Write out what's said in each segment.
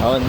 On.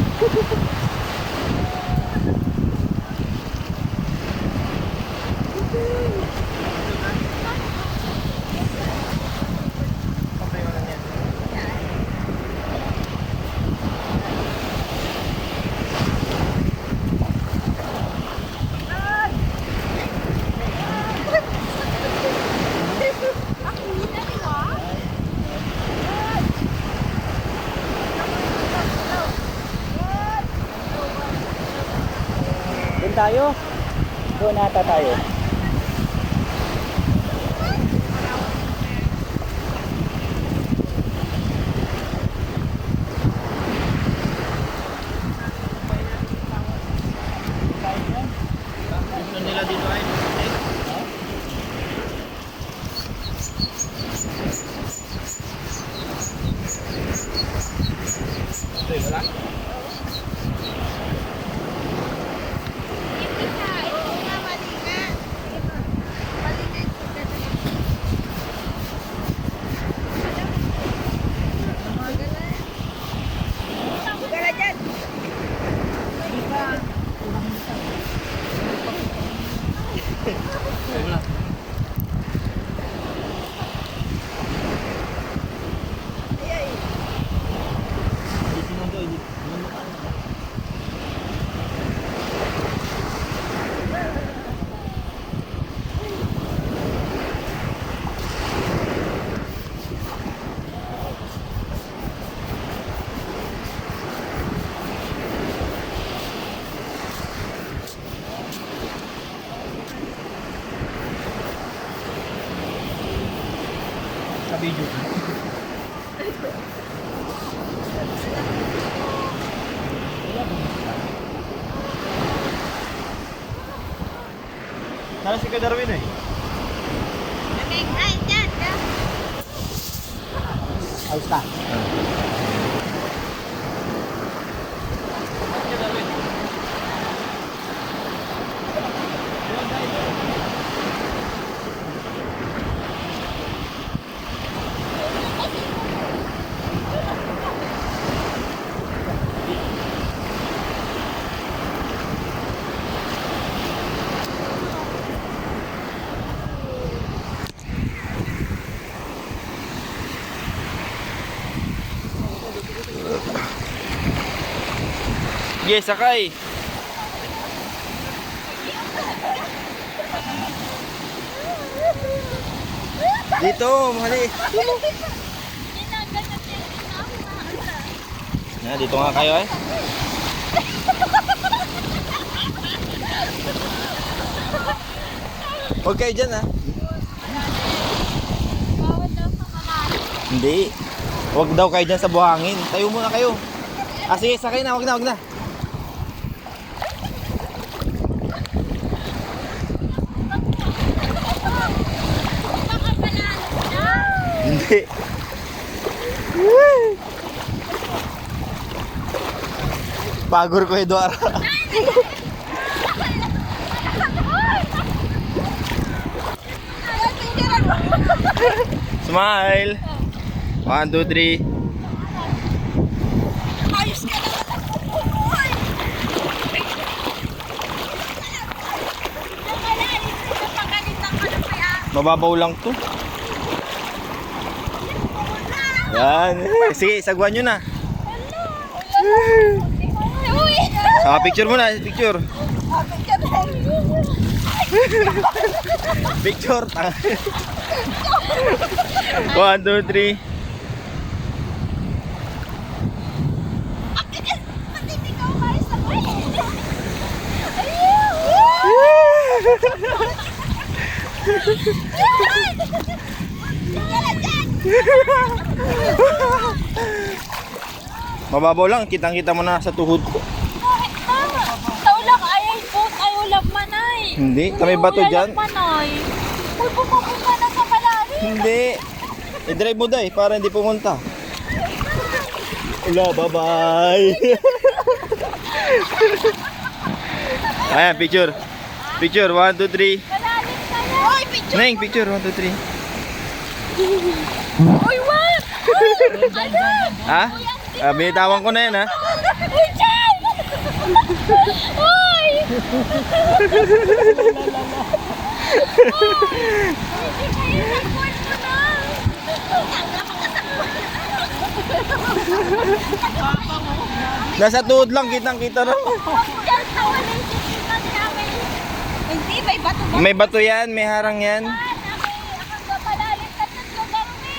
Doon tayo. Doon nata tayo. Gusto nila dito ay. Wala? Sa video. Sana si Darwin eh. Ayos na. Yes, sakay. Dito, mali. Na, dito nga kayo eh. Huwag kayo dyan ah. Hindi. Huwag daw kayo dyan sa buhangin. Tayo muna kayo. Ah sige, sakay na. Huwag na, huwag na. Hindi. Pagor ko Eduardo. Smile. 1, 2, 3. Ayos ka naman. Mababaw lang to. Yan. Sige, sagwan nyo na. Saka picture muna, picture. Picture. 1, 2, 3. Mababaw lang, kitang-kita mo na sa tuhod ko. Taulak ay boat ay ulap manay. Hindi, kami bato dyan. Manay. Uy, pupunta na sa malalim. Hindi. I-drive mo day para hindi pumunta. Wala, bye-bye. Ayan, picture. Picture, 1, 2, 3. Malalim kaya. Uy, picture. Neng, picture, 1, 2, 3. Uy, what? Ano? Ha? Binitawan ko na yan ha. Uy, Chan! Uy! Hindi kayo nagkuhan mo na. Nasa tuhod lang, kitang-kita na. Diyan sa walang sisipan namin. Hindi, may bato ba? May bato yan, may harang yan. Akang mapalalit ka sa lugar mo.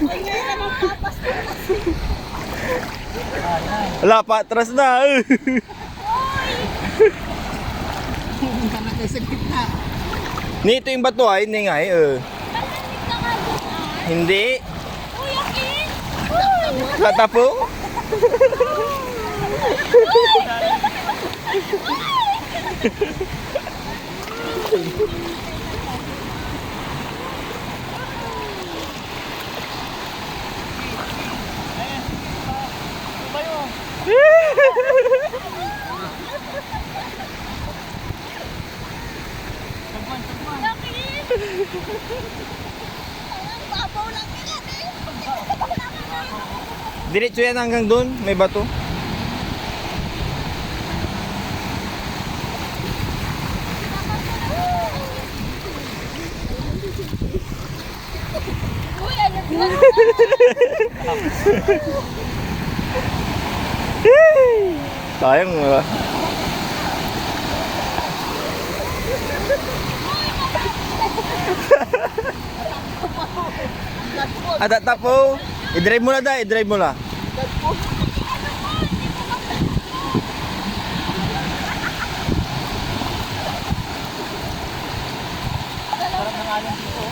Ay, ngayon naman papas na kasi. Wala, patras na. Nito yung bato ay, hindi nga eh. Malamig ka nga doon ay. Hindi. Uy, akin! Tatapo. Ang babaw lang yan eh. Diretso yan hanggang doon, may bato. Uy, ano ba? Sayang nga. Tatapo. I-drive mo na da, i-drive mo na. Sarap ng alon dito.